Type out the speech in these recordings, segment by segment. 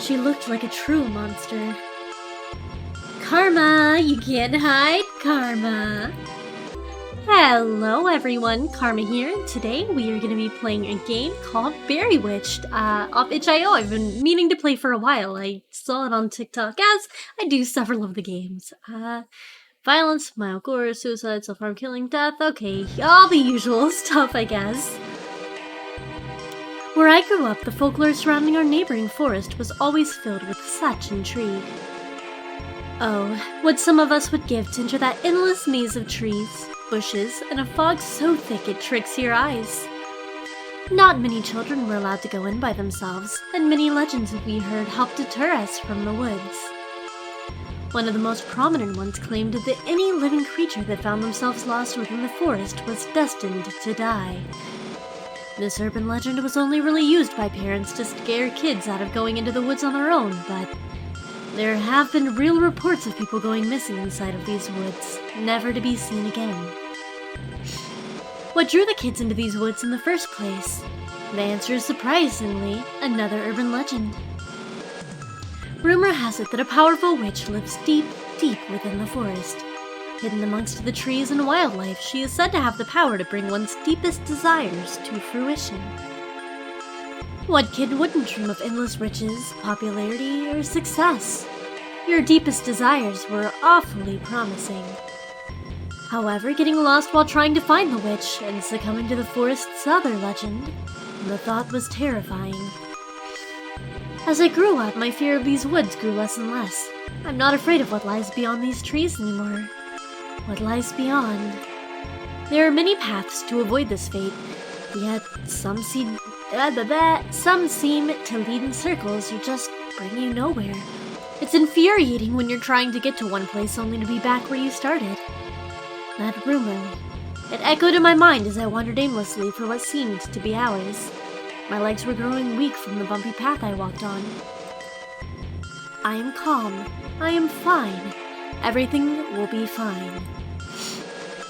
She looked like a true monster. Karma! You can't hide, Karma! Hello everyone, Karma here, and today we are going to be playing a game called Berrywitched, off itch.io. I've been meaning to play for a while. I saw it on TikTok, as I do several of the games. Violence, mild gore, suicide, self-harm, killing, death, okay, all the usual stuff, I guess. Where I grew up, the folklore surrounding our neighboring forest was always filled with such intrigue. Oh, what some of us would give to enter that endless maze of trees, bushes, and a fog so thick it tricks your eyes. Not many children were allowed to go in by themselves, and many legends we heard helped deter us from the woods. One of the most prominent ones claimed that any living creature that found themselves lost within the forest was destined to die. This urban legend was only really used by parents to scare kids out of going into the woods on their own, but there have been real reports of people going missing inside of these woods, never to be seen again. What drew the kids into these woods in the first place? The answer is surprisingly another urban legend. Rumor has it that a powerful witch lives deep, deep within the forest. Hidden amongst the trees and wildlife, she is said to have the power to bring one's deepest desires to fruition. What kid wouldn't dream of endless riches, popularity, or success? Your deepest desires were awfully promising. However, getting lost while trying to find the witch and succumbing to the forest's other legend, the thought was terrifying. As I grew up, my fear of these woods grew less and less. I'm not afraid of what lies beyond these trees anymore. What lies beyond? There are many paths to avoid this fate, yet some seem to lead in circles you just bring you nowhere. It's infuriating when you're trying to get to one place only to be back where you started. That rumor, it echoed in my mind as I wandered aimlessly for what seemed to be hours. My legs were growing weak from the bumpy path I walked on. I am calm. I am fine. Everything will be fine.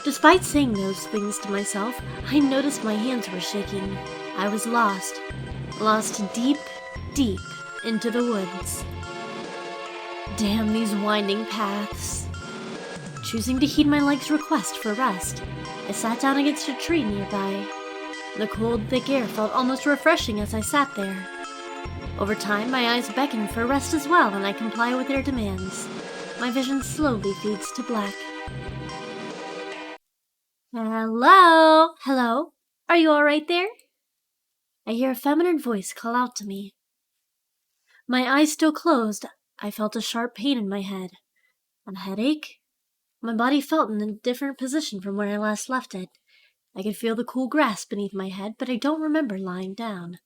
Despite saying those things to myself, I noticed my hands were shaking. I was lost. Lost deep, deep into the woods. Damn these winding paths. Choosing to heed my leg's request for rest, I sat down against a tree nearby. The cold, thick air felt almost refreshing as I sat there. Over time, my eyes beckoned for rest as well, and I comply with their demands. My vision slowly fades to black. Hello? Hello? Are you all right there? I hear a feminine voice call out to me. My eyes still closed, I felt a sharp pain in my head. A headache? My body felt in a different position from where I last left it. I could feel the cool grass beneath my head, but I don't remember lying down.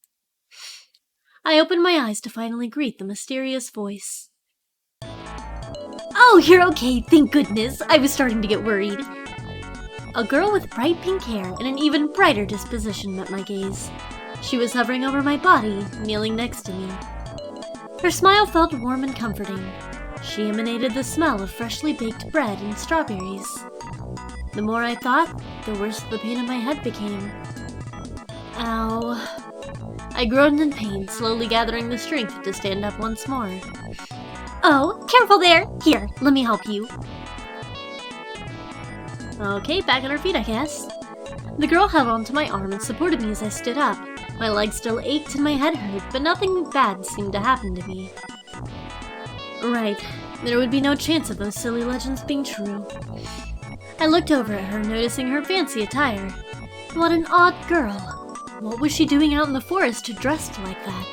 I opened my eyes to finally greet the mysterious voice. Oh, you're okay, thank goodness. I was starting to get worried. A girl with bright pink hair and an even brighter disposition met my gaze. She was hovering over my body, kneeling next to me. Her smile felt warm and comforting. She emanated the smell of freshly baked bread and strawberries. The more I thought, the worse the pain in my head became. Ow. I groaned in pain, slowly gathering the strength to stand up once more. Oh, careful there! Here, let me help you. Okay, back on her feet, I guess. The girl held onto my arm and supported me as I stood up. My legs still ached and my head hurt, but nothing bad seemed to happen to me. Right, there would be no chance of those silly legends being true. I looked over at her, noticing her fancy attire. What an odd girl. What was she doing out in the forest dressed like that?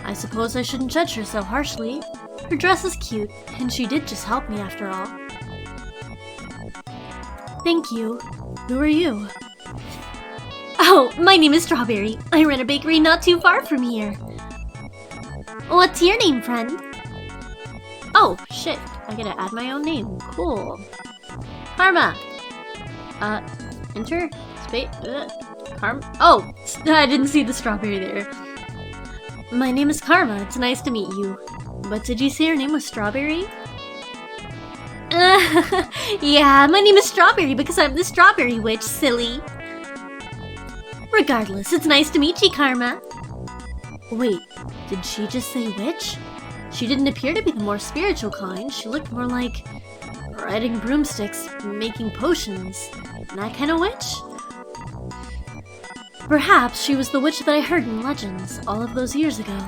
I suppose I shouldn't judge her so harshly. Her dress is cute, and she did just help me after all. Thank you. Who are you? Oh, my name is Strawberry. I run a bakery not too far from here. What's your name, friend? Oh, shit. I gotta add my own name. Cool. Karma. Enter? Space? Karma? Oh, I didn't see the strawberry there. My name is Karma. It's nice to meet you. But did you say your name was Strawberry? Yeah, my name is Strawberry because I'm the Strawberry Witch, silly. Regardless, it's nice to meet you, Karma. Wait, Did she just say witch? She didn't appear to be the more spiritual kind. She looked more like riding broomsticks, making potions. That kind of witch? Perhaps she was the witch that I heard in legends all of those years ago.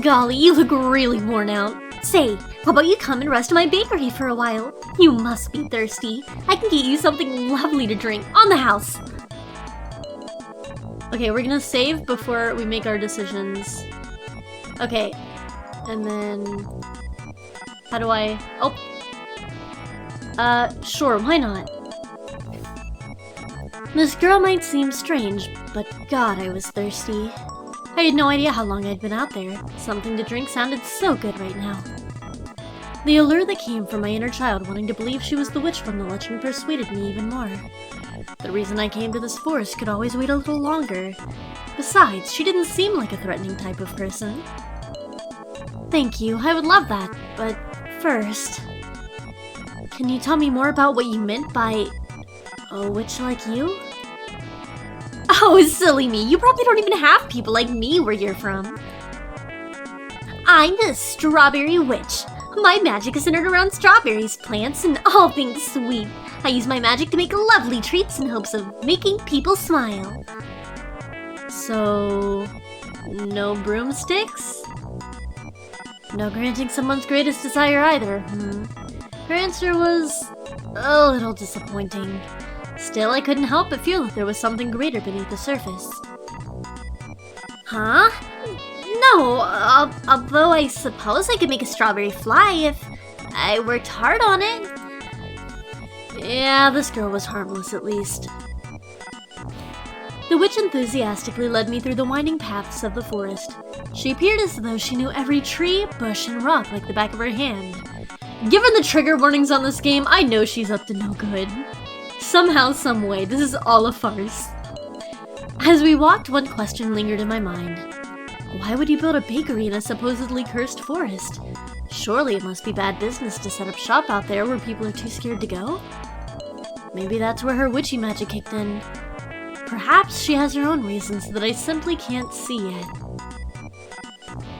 Golly, you look really worn out. Say, how about you come and rest in my bakery for a while? You must be thirsty. I can get you something lovely to drink on the house. Okay, we're gonna save before we make our decisions. Okay, and then... how do I... oh! Sure, why not? This girl might seem strange, but God, I was thirsty. I had no idea how long I'd been out there. Something to drink sounded so good right now. The allure that came from my inner child wanting to believe she was the witch from the legend persuaded me even more. The reason I came to this forest could always wait a little longer. Besides, she didn't seem like a threatening type of person. Thank you, I would love that, but first... can you tell me more about what you meant by a witch like you? Oh, silly me, you probably don't even have people like me where you're from. I'm the Strawberry Witch. My magic is centered around strawberries, plants, and all things sweet. I use my magic to make lovely treats in hopes of making people smile. So... no broomsticks? No granting someone's greatest desire either. Her answer was a little disappointing. Still, I couldn't help but feel that there was something greater beneath the surface. Huh? No, although I suppose I could make a strawberry fly if I worked hard on it. Yeah, this girl was harmless at least. The witch enthusiastically led me through the winding paths of the forest. She appeared as though she knew every tree, bush, and rock like the back of her hand. Given the trigger warnings on this game, I know she's up to no good. Somehow, someway, this is all a farce. As we walked, one question lingered in my mind. Why would you build a bakery in a supposedly cursed forest? Surely it must be bad business to set up shop out there where people are too scared to go? Maybe that's where her witchy magic kicked in. Perhaps she has her own reasons that I simply can't see yet.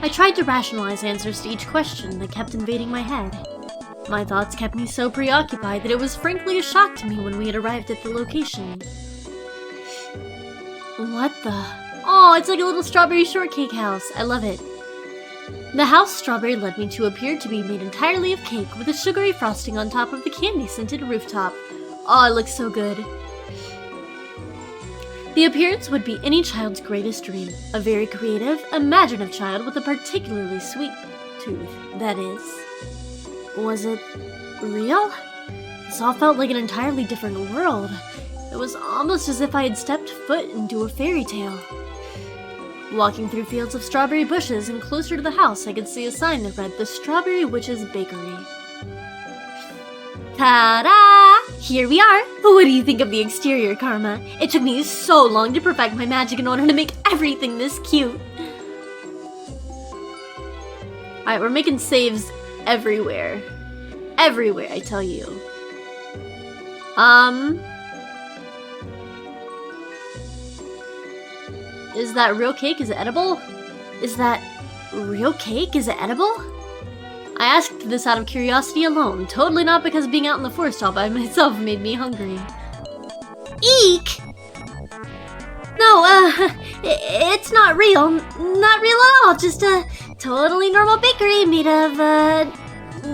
I tried to rationalize answers to each question that kept invading my head. My thoughts kept me so preoccupied that it was frankly a shock to me when we had arrived at the location. What the... oh, it's like a little strawberry shortcake house. I love it. The house Strawberry led me to appeared to be made entirely of cake with a sugary frosting on top of the candy-scented rooftop. Oh, it looks so good. The appearance would be any child's greatest dream. A very creative, imaginative child with a particularly sweet tooth, that is. Was it real? This all felt like an entirely different world. It was almost as if I had stepped foot into a fairy tale. Walking through fields of strawberry bushes and closer to the house, I could see a sign that read, "The Strawberry Witch's Bakery." Ta-da! Here we are! What do you think of the exterior, Karma? It took me so long to perfect my magic in order to make everything this cute. Alright, we're making saves everywhere. Everywhere, I tell you. Is that real cake? Is it edible? Is that real cake? Is it edible? I asked this out of curiosity alone, totally not because being out in the forest all by myself made me hungry. Eek! No, it's not real. Not real at all. Just a totally normal bakery made of,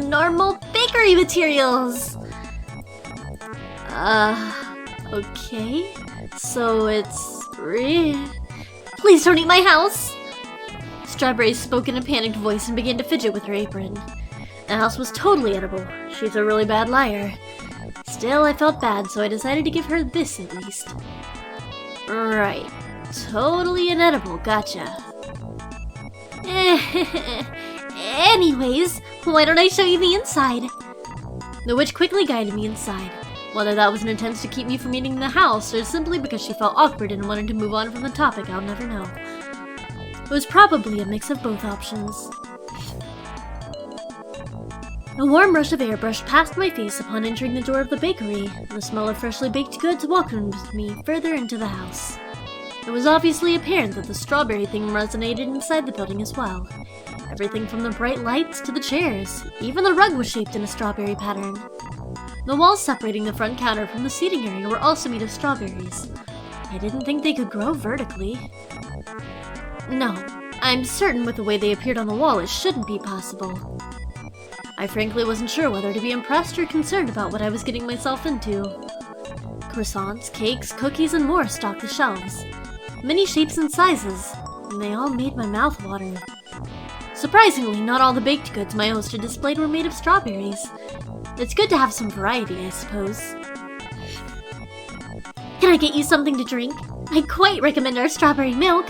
normal bakery materials. Okay. So it's real. Please don't eat my house! Strawberry spoke in a panicked voice and began to fidget with her apron. The house was totally edible. She's a really bad liar. Still, I felt bad, so I decided to give her this at least. Right. Totally inedible, gotcha. Anyways, why don't I show you the inside? The witch quickly guided me inside. Whether that was an attempt to keep me from eating the house, or simply because she felt awkward and wanted to move on from the topic, I'll never know. It was probably a mix of both options. A warm rush of air brushed past my face upon entering the door of the bakery. The smell of freshly baked goods welcomed me further into the house. It was obviously apparent that the strawberry theme resonated inside the building as well. Everything from the bright lights to the chairs, even the rug was shaped in a strawberry pattern. The walls separating the front counter from the seating area were also made of strawberries. I didn't think they could grow vertically. No, I'm certain with the way they appeared on the wall it shouldn't be possible. I frankly wasn't sure whether to be impressed or concerned about what I was getting myself into. Croissants, cakes, cookies, and more stocked the shelves. Many shapes and sizes, and they all made my mouth water. Surprisingly, not all the baked goods my host had displayed were made of strawberries. It's good to have some variety, I suppose. Can I get you something to drink? I quite recommend our strawberry milk.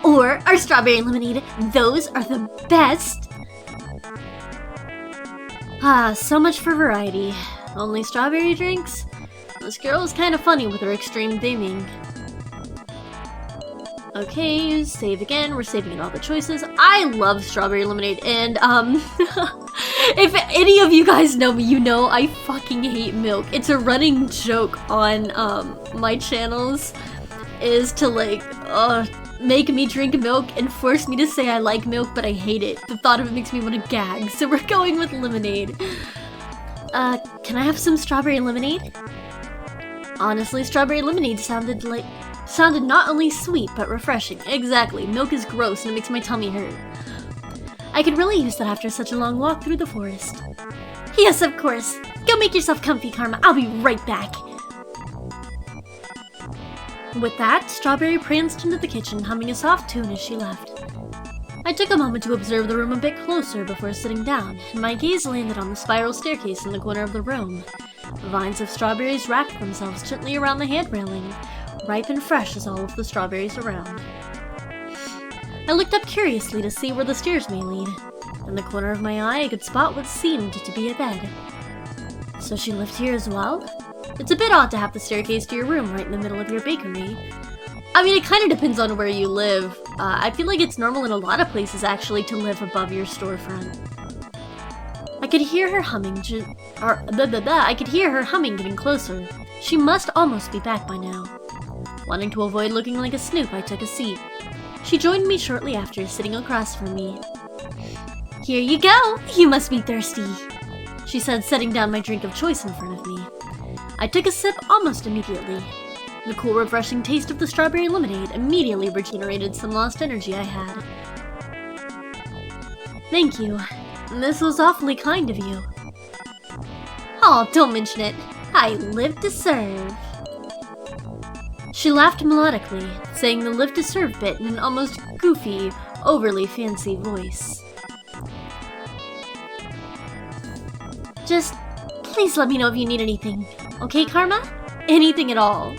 Or our strawberry lemonade. Those are the best. So much for variety. Only strawberry drinks? This girl is kind of funny with her extreme theming. Okay, save again. We're saving in all the choices. I love strawberry lemonade, and if any of you guys know me, you know I fucking hate milk. It's a running joke on my channels, is to like make me drink milk and force me to say I like milk, but I hate it. The thought of it makes me want to gag, so we're going with lemonade. Can I have some strawberry lemonade? Honestly, strawberry lemonade sounded not only sweet, but refreshing. Exactly, milk is gross and it makes my tummy hurt. I could really use that after such a long walk through the forest. Yes, of course. Go make yourself comfy, Karma. I'll be right back. With that, Strawberry pranced into the kitchen, humming a soft tune as she left. I took a moment to observe the room a bit closer before sitting down, and my gaze landed on the spiral staircase in the corner of the room. Vines of strawberries wrapped themselves gently around the hand railing, ripe and fresh as all of the strawberries around. I looked up curiously to see where the stairs may lead. In the corner of my eye, I could spot what seemed to be a bed. So she lived here as well? It's a bit odd to have the staircase to your room right in the middle of your bakery. I mean, it kind of depends on where you live. I feel like it's normal in a lot of places, actually, to live above your storefront. I could hear her humming, I could hear her humming getting closer. She must almost be back by now. Wanting to avoid looking like a snoop, I took a seat. She joined me shortly after, sitting across from me. Here you go! You must be thirsty, she said, setting down my drink of choice in front of me. I took a sip almost immediately. The cool, refreshing taste of the strawberry lemonade immediately regenerated some lost energy I had. Thank you. This was awfully kind of you. Oh, don't mention it. I live to serve. She laughed melodically, saying the live to serve bit in an almost goofy, overly fancy voice. Just please let me know if you need anything. Okay, Karma? Anything at all.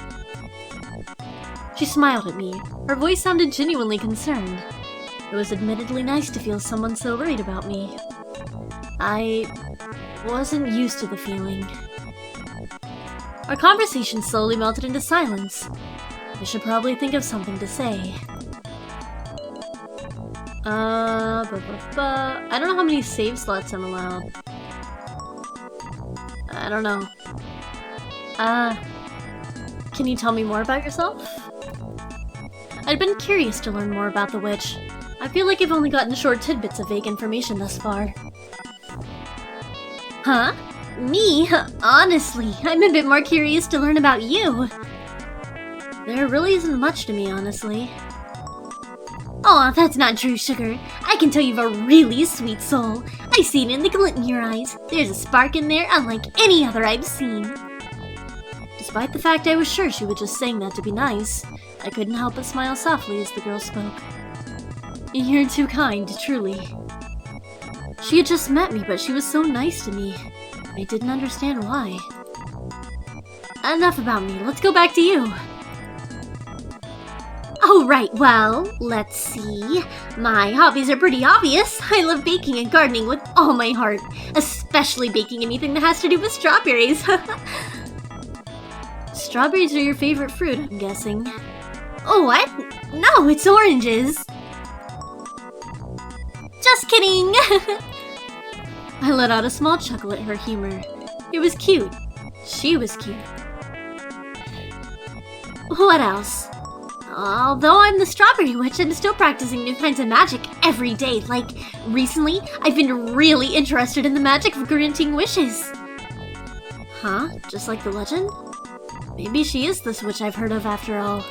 She smiled at me. Her voice sounded genuinely concerned. It was admittedly nice to feel someone so worried about me. I wasn't used to the feeling. Our conversation slowly melted into silence. I should probably think of something to say. I don't know how many save slots I'm allowed. I don't know. Can you tell me more about yourself? I'd been curious to learn more about the witch. I feel like I've only gotten short tidbits of vague information thus far. Huh? Me? Honestly, I'm a bit more curious to learn about you. There really isn't much to me, honestly. Aw, that's not true, Sugar. I can tell you've a really sweet soul. I see it in the glint in your eyes. There's a spark in there unlike any other I've seen. Despite the fact I was sure she was just saying that to be nice, I couldn't help but smile softly as the girl spoke. You're too kind, truly. She had just met me, but she was so nice to me. I didn't understand why. Enough about me, let's go back to you. Oh, right, well, let's see. My hobbies are pretty obvious. I love baking and gardening with all my heart, especially baking anything that has to do with strawberries. Strawberries are your favorite fruit, I'm guessing. Oh, what? No, it's oranges. Just kidding! I let out a small chuckle at her humor. It was cute. She was cute. What else? Although I'm the Strawberry Witch, I'm still practicing new kinds of magic every day. Like, recently, I've been really interested in the magic of granting wishes. Huh? Just like the legend? Maybe she is this witch I've heard of after all.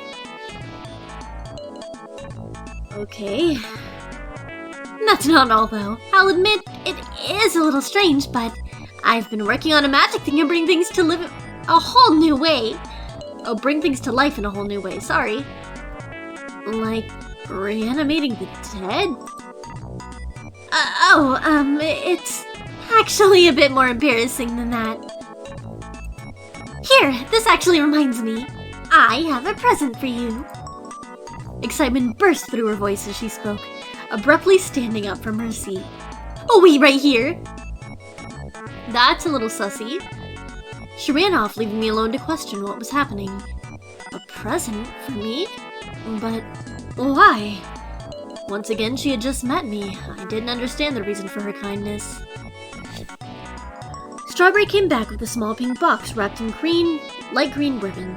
Okay. That's not all, though. I'll admit, it is a little strange, but I've been working on a magic thing to bring things to live a whole new way. Oh, bring things to life in a whole new way, sorry. Like, reanimating the dead? It's actually a bit more embarrassing than that. Here, this actually reminds me. I have a present for you. Excitement burst through her voice as she spoke, abruptly standing up from her seat. Oh, wait, right here! That's a little sussy. She ran off, leaving me alone to question what was happening. A present for me? But why? Once again, she had just met me. I didn't understand the reason for her kindness. Strawberry came back with a small pink box wrapped in light green ribbon.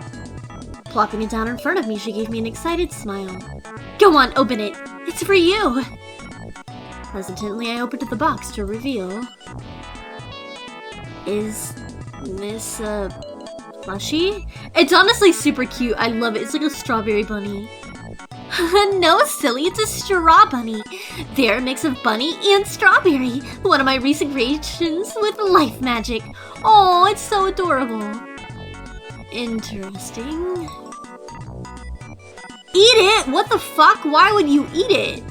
Plopping it down in front of me, she gave me an excited smile. Go on, open it! It's for you! Hesitantly, I opened the box to reveal... Is this a plushie? It's honestly super cute. I love it. It's like a strawberry bunny. No, silly, it's a straw bunny. They're a mix of bunny and strawberry. One of my recent creations with life magic. Oh, it's so adorable. Interesting. Eat it? What the fuck? Why would you eat it?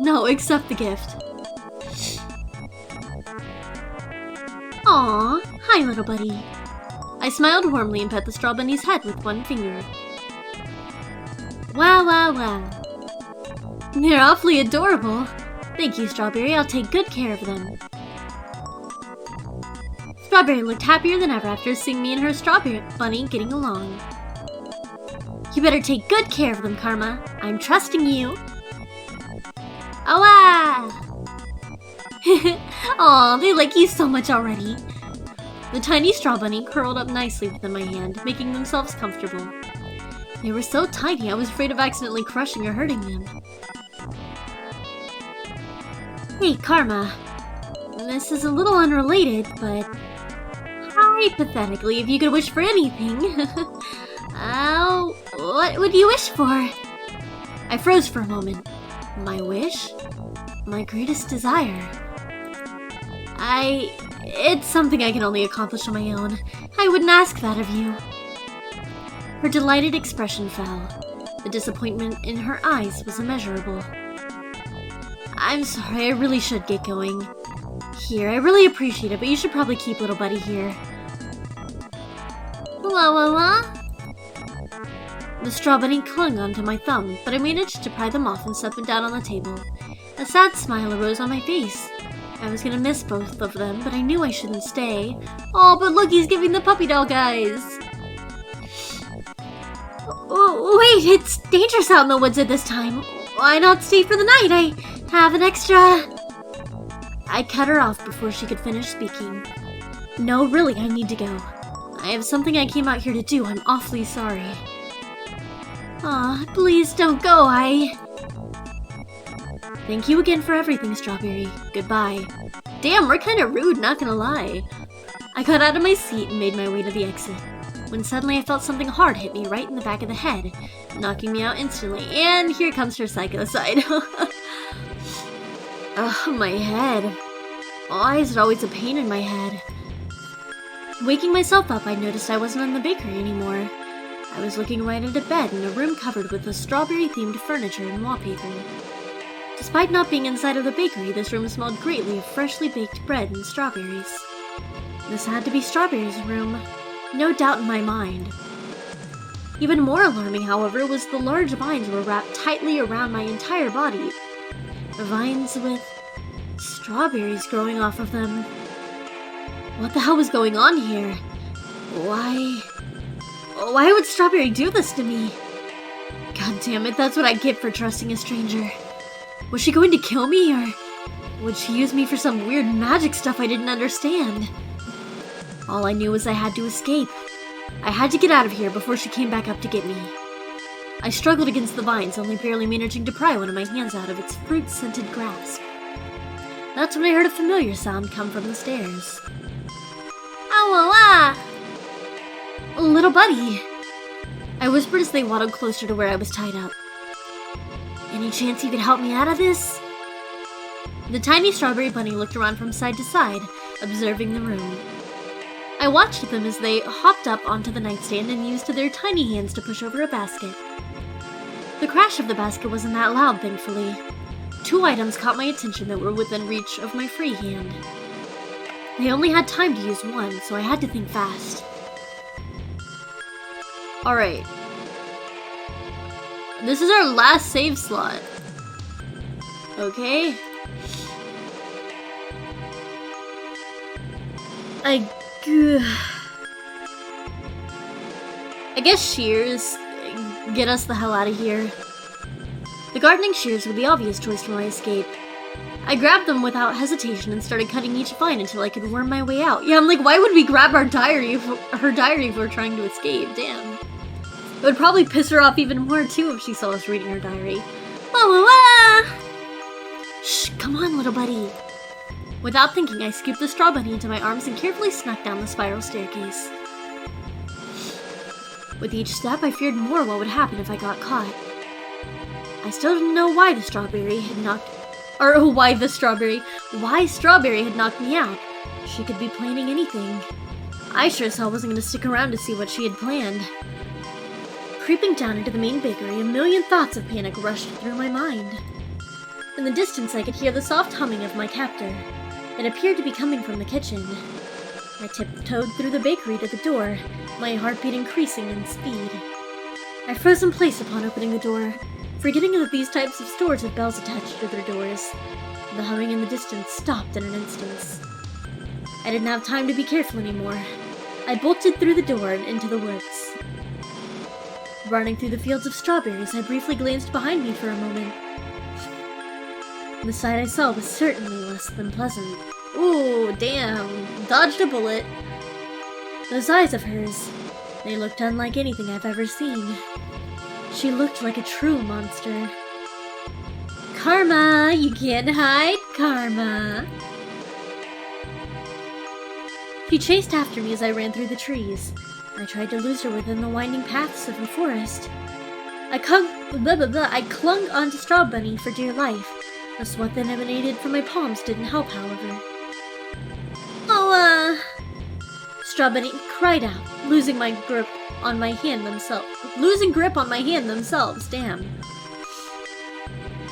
No, accept the gift. Aw, hi little buddy. I smiled warmly and pet the straw bunny's head with one finger. Wow, wow, wow. They're awfully adorable. Thank you, Strawberry. I'll take good care of them. Strawberry looked happier than ever after seeing me and her strawberry bunny getting along. You better take good care of them, Karma. I'm trusting you. Oh, ah! Aw, they like you so much already. The tiny straw bunny curled up nicely within my hand, making themselves comfortable. They were so tiny, I was afraid of accidentally crushing or hurting them. Hey, Karma. This is a little unrelated, but... hypothetically, if you could wish for anything... what would you wish for? I froze for a moment. My wish? My greatest desire. It's something I can only accomplish on my own. I wouldn't ask that of you. Her delighted expression fell. The disappointment in her eyes was immeasurable. I'm sorry, I really should get going. Here, I really appreciate it, but you should probably keep little buddy here. La la la? The straw bunny clung onto my thumb, but I managed to pry them off and set them down on the table. A sad smile arose on my face. I was gonna miss both of them, but I knew I shouldn't stay. Oh, but look, he's giving the puppy dog eyes! Oh, wait, it's dangerous out in the woods at this time. Why not stay for the night? I have an extra... I cut her off before she could finish speaking. No, really, I need to go. I have something I came out here to do. I'm awfully sorry. Aw, please don't go, Thank you again for everything, Strawberry. Goodbye. Damn, we're kinda rude, not gonna lie. I got out of my seat and made my way to the exit, when suddenly I felt something hard hit me right in the back of the head, knocking me out instantly, and here comes her psycho side. Ugh, my head. Why is it always a pain in my head? Waking myself up, I noticed I wasn't in the bakery anymore. I was looking right at a bed in a room covered with a strawberry-themed furniture and wallpaper. Despite not being inside of the bakery, this room smelled greatly of freshly baked bread and strawberries. This had to be Strawberry's room. No doubt in my mind. Even more alarming, however, was the large vines were wrapped tightly around my entire body. The vines with strawberries growing off of them. What the hell was going on here? Why would Strawberry do this to me? God damn it, that's what I get for trusting a stranger. Was she going to kill me, or would she use me for some weird magic stuff I didn't understand? All I knew was I had to escape. I had to get out of here before she came back up to get me. I struggled against the vines, only barely managing to pry one of my hands out of its fruit-scented grasp. That's when I heard a familiar sound come from the stairs. "Oh, little buddy," I whispered as they waddled closer to where I was tied up. "Any chance you could help me out of this?" The tiny strawberry bunny looked around from side to side, observing the room. I watched them as they hopped up onto the nightstand and used their tiny hands to push over a basket. The crash of the basket wasn't that loud, thankfully. 2 items caught my attention that were within reach of my free hand. I only had time to use one, so I had to think fast. Alright. This is our last save slot. Okay. I guess shears get us the hell out of here. The gardening shears were the obvious choice for my escape. I grabbed them without hesitation and started cutting each vine until I could worm my way out. Yeah, I'm like, why would we grab her diary if we're trying to escape? Damn. It would probably piss her off even more too if she saw us reading her diary. Shh, come on, little buddy. Without thinking, I scooped the straw bunny into my arms and carefully snuck down the spiral staircase. With each step, I feared more what would happen if I got caught. I still didn't know why Strawberry had knocked me out. She could be planning anything. I sure as hell wasn't going to stick around to see what she had planned. Creeping down into the main bakery, a million thoughts of panic rushed through my mind. In the distance, I could hear the soft humming of my captor. It appeared to be coming from the kitchen. I tiptoed through the bakery to the door, my heartbeat increasing in speed. I froze in place upon opening the door, forgetting that these types of stores have bells attached to their doors. The humming in the distance stopped in an instant. I didn't have time to be careful anymore. I bolted through the door and into the woods. Running through the fields of strawberries, I briefly glanced behind me for a moment. The sight I saw was certainly less than pleasant. Ooh, damn. Dodged a bullet. Those eyes of hers, they looked unlike anything I've ever seen. She looked like a true monster. Karma! You can't hide, Karma! She chased after me as I ran through the trees. I tried to lose her within the winding paths of the forest. I clung onto Straw Bunny for dear life. The sweat that emanated from my palms didn't help, however. Straw Bunny cried out, losing grip on my hand themselves, damn.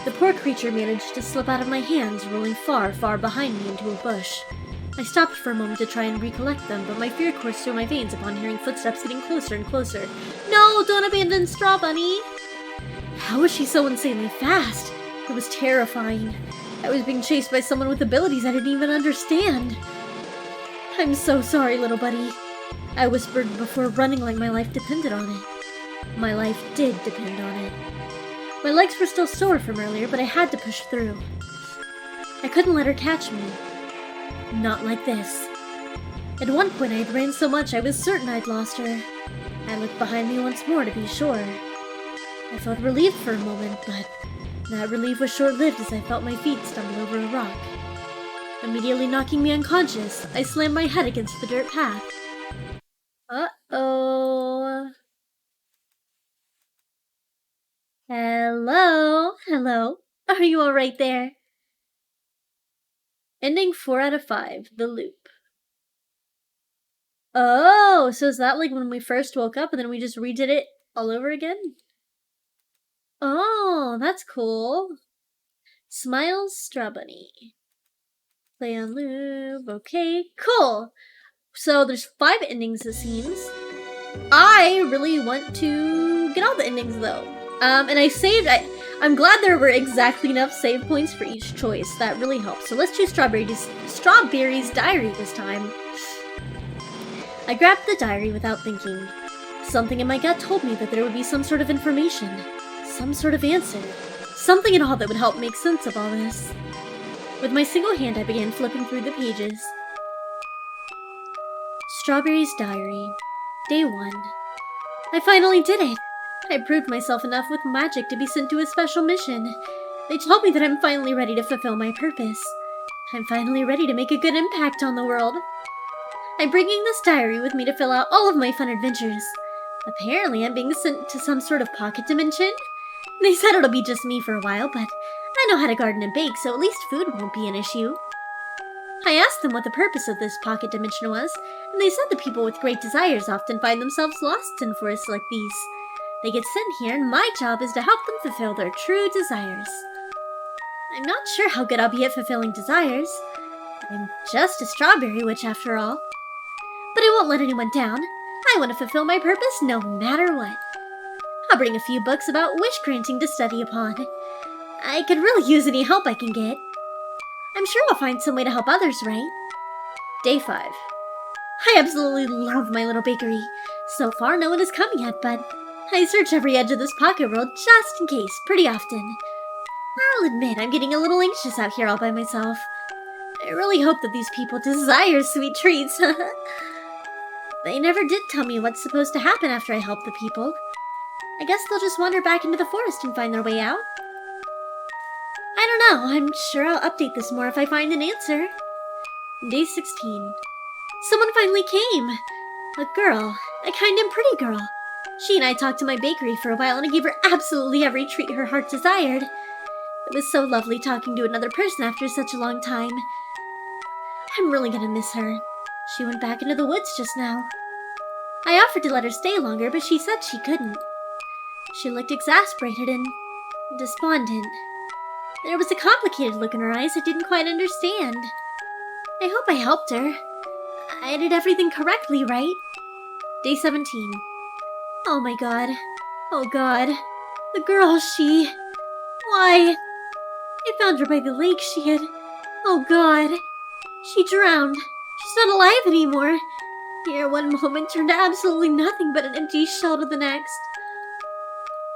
The poor creature managed to slip out of my hands, rolling far, far behind me into a bush. I stopped for a moment to try and recollect them, but my fear coursed through my veins upon hearing footsteps getting closer and closer. No, don't abandon Straw Bunny! How was she so insanely fast? It was terrifying. I was being chased by someone with abilities I didn't even understand. I'm so sorry, little buddy, I whispered before running like my life depended on it. My life did depend on it. My legs were still sore from earlier, but I had to push through. I couldn't let her catch me. Not like this. At one point I had ran so much I was certain I'd lost her. I looked behind me once more to be sure. I felt relieved for a moment, but that relief was short-lived as I felt my feet stumble over a rock. Immediately knocking me unconscious, I slammed my head against the dirt path. Uh-oh. Hello? Hello? Are you alright there? Ending 4 out of 5, The Loop. Oh, so is that like when we first woke up and then we just redid it all over again? Oh, that's cool. Smiles, Straw Bunny. Play on loop. Okay, cool. So there's 5 endings, it seems. I really want to get all the endings though. And I saved. I'm glad there were exactly enough save points for each choice. That really helps. So let's do Strawberry's diary this time. I grabbed the diary without thinking. Something in my gut told me that there would be some sort of information, some sort of answer, something at all that would help make sense of all this. With my single hand, I began flipping through the pages. Strawberry's diary, Day 1. I finally did it! I proved myself enough with magic to be sent to a special mission. They told me that I'm finally ready to fulfill my purpose. I'm finally ready to make a good impact on the world. I'm bringing this diary with me to fill out all of my fun adventures. Apparently, I'm being sent to some sort of pocket dimension. They said it'll be just me for a while, but I know how to garden and bake, so at least food won't be an issue. I asked them what the purpose of this pocket dimension was, and they said the people with great desires often find themselves lost in forests like these. They get sent here, and my job is to help them fulfill their true desires. I'm not sure how good I'll be at fulfilling desires. I'm just a strawberry witch after all. But I won't let anyone down. I want to fulfill my purpose no matter what. I'll bring a few books about wish granting to study upon. I could really use any help I can get. I'm sure I'll find some way to help others, right? Day 5. I absolutely love my little bakery. So far, no one has come yet, but I search every edge of this pocket world just in case, pretty often. I'll admit I'm getting a little anxious out here all by myself. I really hope that these people desire sweet treats. They never did tell me what's supposed to happen after I help the people. I guess they'll just wander back into the forest and find their way out. I don't know, I'm sure I'll update this more if I find an answer. Day 16. Someone finally came! A girl. A kind and pretty girl. She and I talked to my bakery for a while and I gave her absolutely every treat her heart desired. It was so lovely talking to another person after such a long time. I'm really gonna miss her. She went back into the woods just now. I offered to let her stay longer, but she said she couldn't. She looked exasperated and despondent. There was a complicated look in her eyes I didn't quite understand. I hope I helped her. I did everything correctly, right? Day 17. Oh my god. Oh god. The girl, she... Why? I found her by the lake. She had... Oh god. She drowned. She's not alive anymore. Here, one moment turned to absolutely nothing but an empty shell to the next.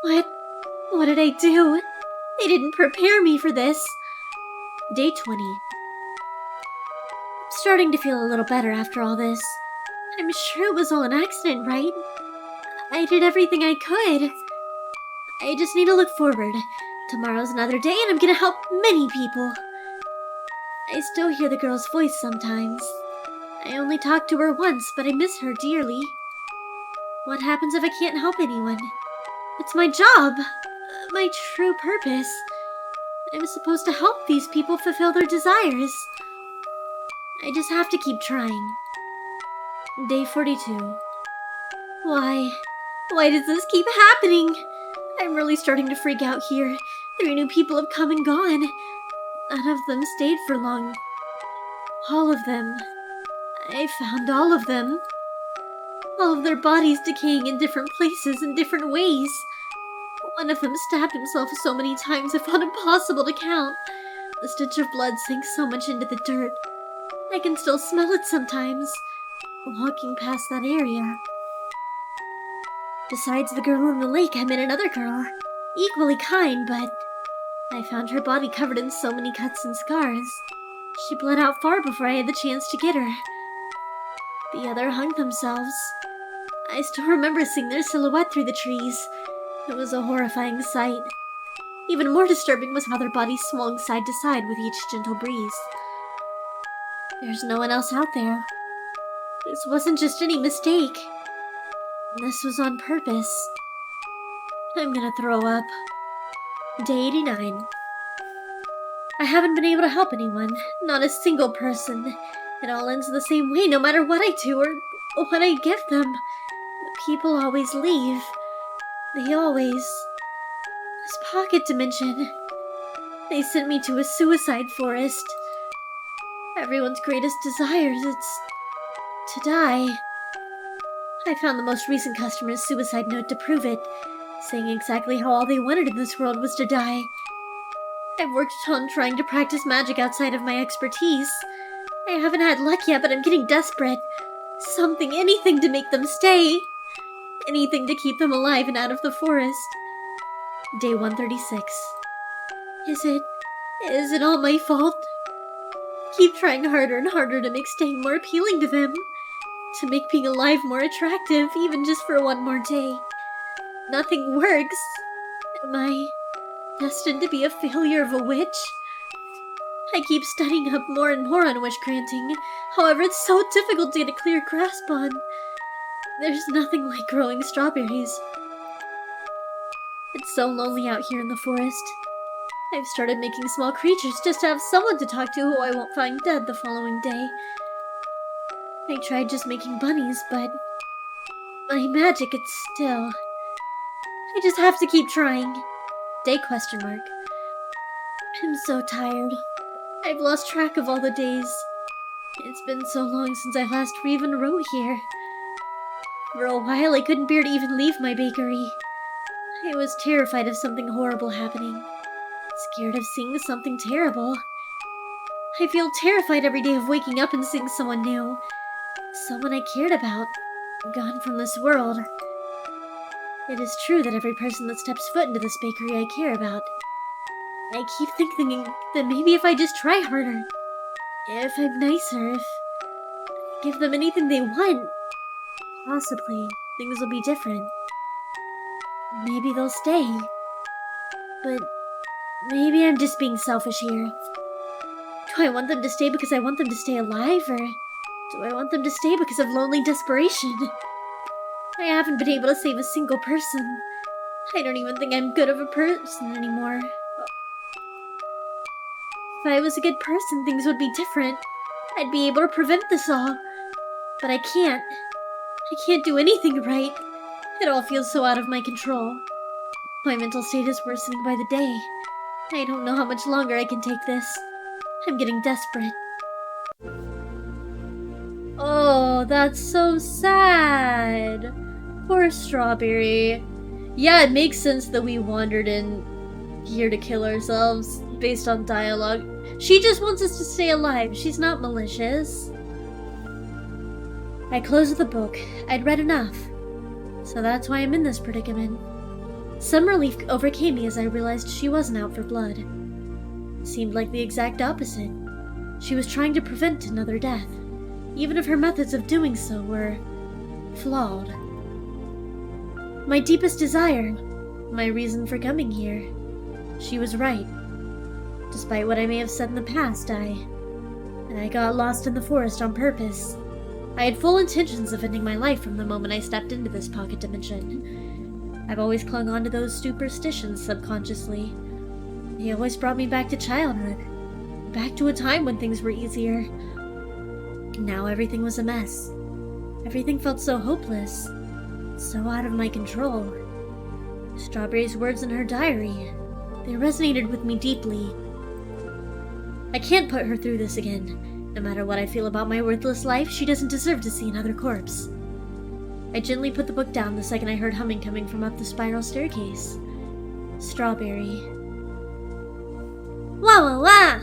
What did I do? They didn't prepare me for this. Day 20. I'm starting to feel a little better after all this. I'm sure it was all an accident, right? I did everything I could. I just need to look forward. Tomorrow's another day and I'm gonna help many people. I still hear the girl's voice sometimes. I only talked to her once, but I miss her dearly. What happens if I can't help anyone? It's my job. My true purpose. I'm supposed to help these people fulfill their desires. I just have to keep trying. Day 42. Why does this keep happening? I'm really starting to freak out here. 3 new people have come and gone. None of them stayed for long. All of them. I found all of them. All of their bodies decaying in different places in different ways. One of them stabbed himself so many times it felt impossible to count. The stench of blood sank so much into the dirt. I can still smell it sometimes, walking past that area. Besides the girl in the lake, I met another girl. Equally kind, but I found her body covered in so many cuts and scars. She bled out far before I had the chance to get her. The other hung themselves. I still remember seeing their silhouette through the trees. It was a horrifying sight. Even more disturbing was how their bodies swung side to side with each gentle breeze. There's no one else out there. This wasn't just any mistake. This was on purpose. I'm gonna throw up. Day 89. I haven't been able to help anyone. Not a single person. It all ends the same way no matter what I do or what I give them. The people always leave. They always... This pocket dimension. They sent me to a suicide forest. Everyone's greatest desire is to die. I found the most recent customer's suicide note to prove it, saying exactly how all they wanted in this world was to die. I've worked on trying to practice magic outside of my expertise. I haven't had luck yet, but I'm getting desperate. Something, anything to make them stay. Anything to keep them alive and out of the forest. Day 136. Is it all my fault? Keep trying harder and harder to make staying more appealing to them. To make being alive more attractive, even just for one more day. nothing works. Am I destined to be a failure of a witch? I keep studying up more and more on wish granting. However, it's so difficult to get a clear grasp on. There's nothing like growing strawberries. It's so lonely out here in the forest. I've started making small creatures just to have someone to talk to who I won't find dead the following day. I tried just making bunnies, but my magic, it's still... I just have to keep trying. Day question mark. I'm so tired. I've lost track of all the days. It's been so long since I last even wrote here. For a while, I couldn't bear to even leave my bakery. I was terrified of something horrible happening. Scared of seeing something terrible. I feel terrified every day of waking up and seeing someone new. Someone I cared about. Gone from this world. It is true that every person that steps foot into this bakery I care about. I keep thinking that maybe if I just try harder, if I'm nicer, if I give them anything they want, possibly things will be different. Maybe they'll stay. But maybe I'm just being selfish here. Do I want them to stay because I want them to stay alive, or do I want them to stay because of lonely desperation? I haven't been able to save a single person. I don't even think I'm good of a person anymore. If I was a good person, things would be different. I'd be able to prevent this all. But I can't. I can't do anything right. It all feels so out of my control. My mental state is worsening by the day. I don't know how much longer I can take this. I'm getting desperate. Oh, that's so sad. Poor Strawberry. Yeah, it makes sense that we wandered in here to kill ourselves based on dialogue. She just wants us to stay alive. She's not malicious. I closed the book. I'd read enough. So that's why I'm in this predicament. Some relief overcame me as I realized she wasn't out for blood. Seemed like the exact opposite. She was trying to prevent another death, even if her methods of doing so were flawed. My deepest desire, my reason for coming here. She was right. Despite what I may have said in the past, I got lost in the forest on purpose. I had full intentions of ending my life from the moment I stepped into this pocket dimension. I've always clung on to those superstitions subconsciously. They always brought me back to childhood, back to a time when things were easier. Now everything was a mess. Everything felt so hopeless, so out of my control. Strawberry's words in her diary, they resonated with me deeply. I can't put her through this again. No matter what I feel about my worthless life, she doesn't deserve to see another corpse. I gently put the book down the second I heard humming coming from up the spiral staircase. Strawberry. Wah wah wah!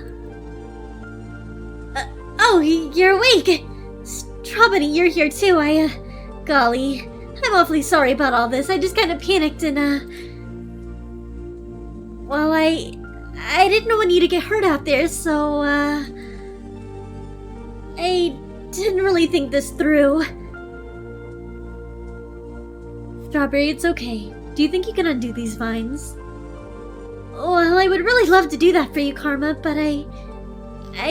Oh, you're awake! Strawberry, you're here too. Golly. I'm awfully sorry about all this. I just kind of panicked and, well, I didn't want you to get hurt out there, so, I didn't really think this through. Strawberry, it's okay. Do you think you can undo these vines? Well, I would really love to do that for you, Karma, but I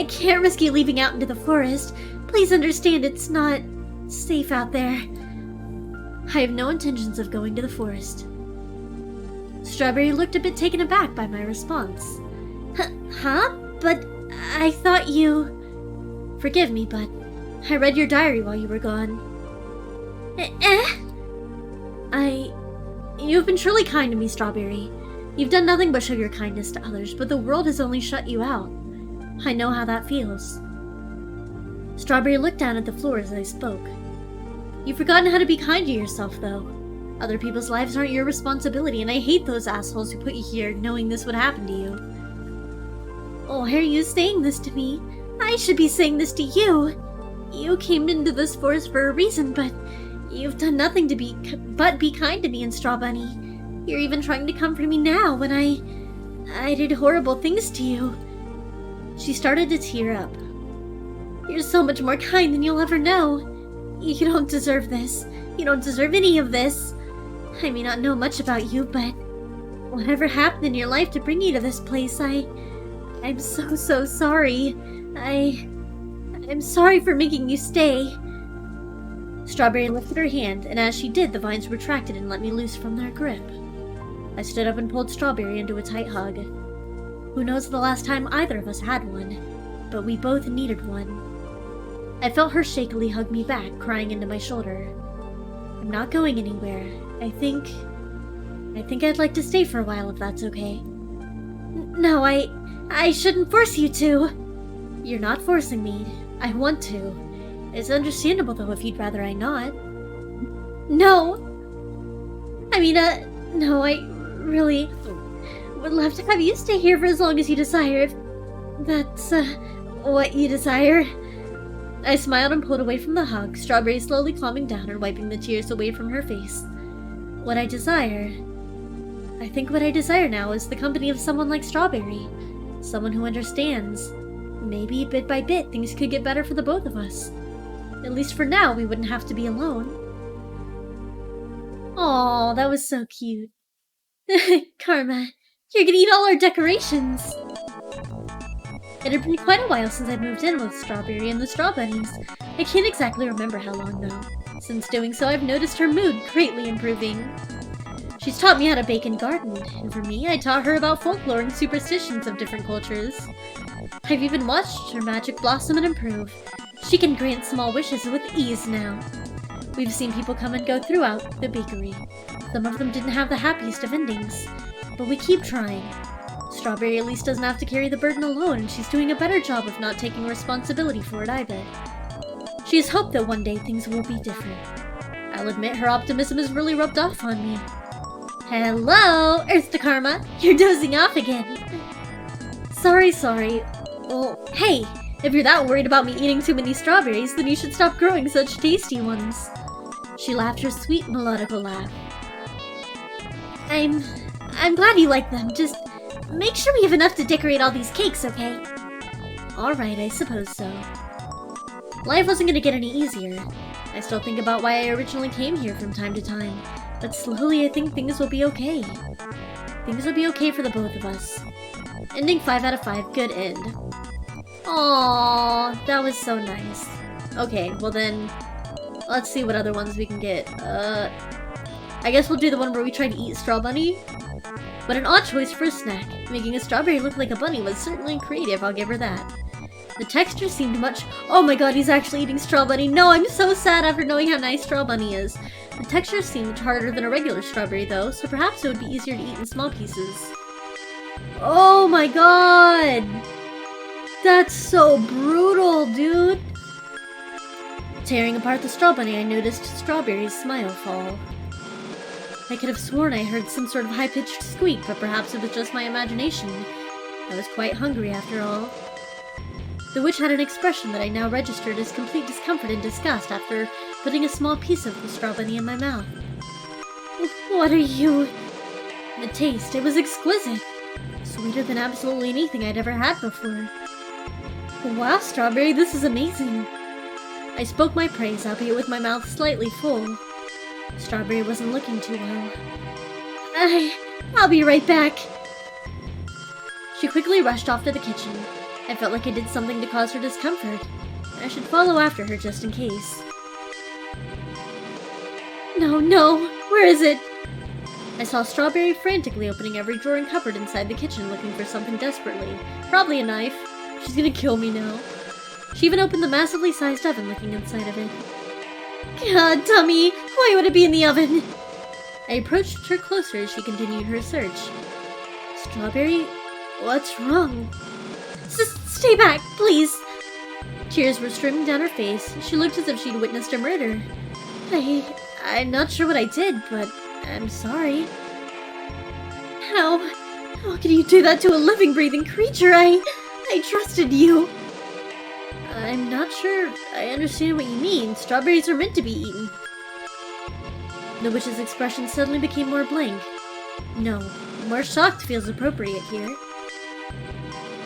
can't risk you leaving out into the forest. Please understand it's not safe out there. I have no intentions of going to the forest. Strawberry looked a bit taken aback by my response. Huh? But I thought you... Forgive me, but I read your diary while you were gone. You've been truly kind to me, Strawberry. You've done nothing but show your kindness to others, but the world has only shut you out. I know how that feels. Strawberry looked down at the floor as I spoke. You've forgotten how to be kind to yourself, though. Other people's lives aren't your responsibility, and I hate those assholes who put you here knowing this would happen to you. Why are you saying this to me? I should be saying this to you. You came into this forest for a reason, but you've done nothing but be kind to me and Straw Bunny. You're even trying to comfort me now when I did horrible things to you. She started to tear up. You're so much more kind than you'll ever know. You don't deserve this. You don't deserve any of this. I may not know much about you, but whatever happened in your life to bring you to this place, I'm so sorry. I'm sorry for making you stay. Strawberry lifted her hand, and as she did, the vines retracted and let me loose from their grip. I stood up and pulled Strawberry into a tight hug. Who knows the last time either of us had one, but we both needed one. I felt her shakily hug me back, crying into my shoulder. I'm not going anywhere. I think I'd like to stay for a while if that's okay. No, I shouldn't force you to. You're not forcing me. I want to. It's understandable though if you'd rather I not. No! No, I really would love to have you stay here for as long as you desire, if that's, what you desire. I smiled and pulled away from the hug, Strawberry slowly calming down and wiping the tears away from her face. What I desire? I think what I desire now is the company of someone like Strawberry. Someone who understands. Maybe, bit by bit, things could get better for the both of us. At least for now, we wouldn't have to be alone. Aw, that was so cute. Karma, you're gonna eat all our decorations! It had been quite a while since I'd moved in with Strawberry and the Straw Bunnies. I can't exactly remember how long, though. Since doing so, I've noticed her mood greatly improving. She's taught me how to bake and garden, and for me, I taught her about folklore and superstitions of different cultures. I've even watched her magic blossom and improve. She can grant small wishes with ease now. We've seen people come and go throughout the bakery. Some of them didn't have the happiest of endings, but we keep trying. Strawberry at least doesn't have to carry the burden alone, and she's doing a better job of not taking responsibility for it, I bet. She has hoped that one day things will be different. I'll admit her optimism has really rubbed off on me. Hello, Earth to Karma! You're dozing off again! Sorry. Well, hey! If you're that worried about me eating too many strawberries, then you should stop growing such tasty ones. She laughed her sweet, melodical laugh. I'm glad you like them, just make sure we have enough to decorate all these cakes, okay? Alright, I suppose so. Life wasn't gonna get any easier. I still think about why I originally came here from time to time, but slowly I think things will be okay. Things will be okay for the both of us. Ending 5 out of 5, good end. Aww, that was so nice. Okay, well then, let's see what other ones we can get. I guess we'll do the one where we try to eat Straw Bunny. But an odd choice for a snack. Making a strawberry look like a bunny was certainly creative, I'll give her that. The texture seemed much— oh my god, he's actually eating Straw Bunny! No, I'm so sad after knowing how nice Straw Bunny is. The texture seemed harder than a regular strawberry though, so perhaps it would be easier to eat in small pieces. Oh my god! That's so brutal, dude! Tearing apart the Straw Bunny, I noticed Strawberry's smile fall. I could have sworn I heard some sort of high-pitched squeak, but perhaps it was just my imagination. I was quite hungry after all. The witch had an expression that I now registered as complete discomfort and disgust after putting a small piece of the Straw Bunny in my mouth. What are you— The taste, it was exquisite. Sweeter than absolutely anything I'd ever had before. Wow, Strawberry, this is amazing. I spoke my praise, albeit with my mouth slightly full. Strawberry wasn't looking too well. I'll be right back. She quickly rushed off to the kitchen. I felt like I did something to cause her discomfort. I should follow after her just in case. No, where is it? I saw Strawberry frantically opening every drawer and cupboard inside the kitchen looking for something desperately. Probably a knife. She's gonna kill me now. She even opened the massively sized oven looking inside of it. God, Tummy! Why would it be in the oven? I approached her closer as she continued her search. Strawberry? What's wrong? Stay back, please! Tears were streaming down her face. She looked as if she'd witnessed a murder. I'm not sure what I did, but I'm sorry. How could you do that to a living, breathing creature? I trusted you. I'm not sure I understand what you mean. Strawberries are meant to be eaten. The witch's expression suddenly became more blank. No, more shocked feels appropriate here.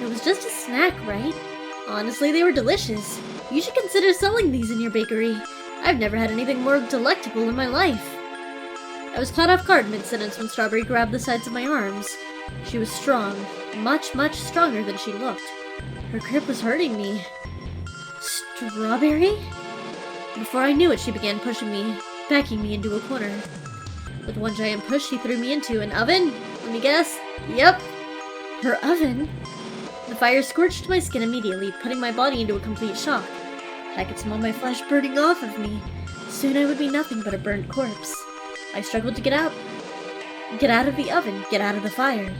It was just a snack, right? Honestly, they were delicious. You should consider selling these in your bakery. I've never had anything more delectable in my life. I was caught off guard mid-sentence when Strawberry grabbed the sides of my arms. She was strong, much, much stronger than she looked. Her grip was hurting me. Strawberry? Before I knew it, she began pushing me, backing me into a corner. With one giant push, she threw me into an oven? Let me guess. Yep. Her oven? The fire scorched my skin immediately, putting my body into a complete shock. I could smell my flesh burning off of me. Soon I would be nothing but a burnt corpse. I struggled to get out. Get out of the oven, get out of the fire.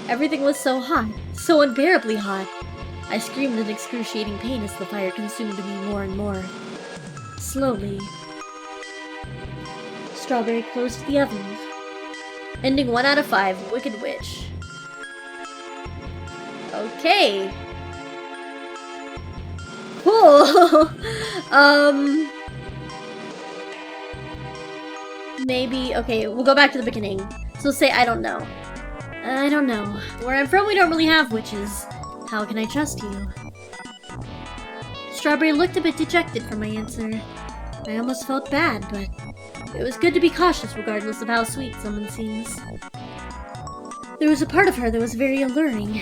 Everything was so hot, so unbearably hot. I screamed in excruciating pain as the fire consumed me more and more. Slowly, Strawberry closed the oven. Ending 1 out of 5, Wicked Witch. Okay. Cool. Maybe, okay, we'll go back to the beginning. So say, I don't know. I don't know. Where I'm from, we don't really have witches. How can I trust you? Strawberry looked a bit dejected for my answer. I almost felt bad, but it was good to be cautious regardless of how sweet someone seems. There was a part of her that was very alluring.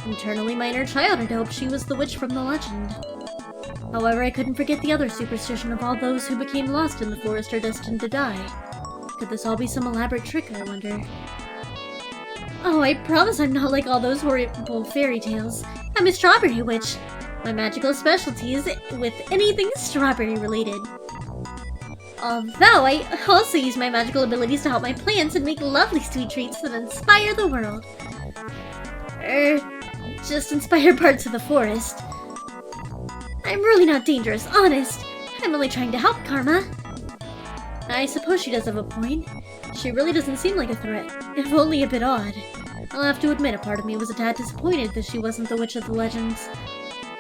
Internally, my inner child had hoped she was the witch from the legend. However, I couldn't forget the other superstition of all those who became lost in the forest are destined to die. Could this all be some elaborate trick, I wonder? Oh, I promise I'm not like all those horrible fairy tales. I'm a strawberry witch. My magical specialty is with anything strawberry related. Although, I also use my magical abilities to help my plants and make lovely sweet treats that inspire the world. Just inspire parts of the forest. I'm really not dangerous, honest. I'm only trying to help Karma. I suppose she does have a point. She really doesn't seem like a threat, if only a bit odd. I'll have to admit a part of me was a tad disappointed that she wasn't the witch of the legends.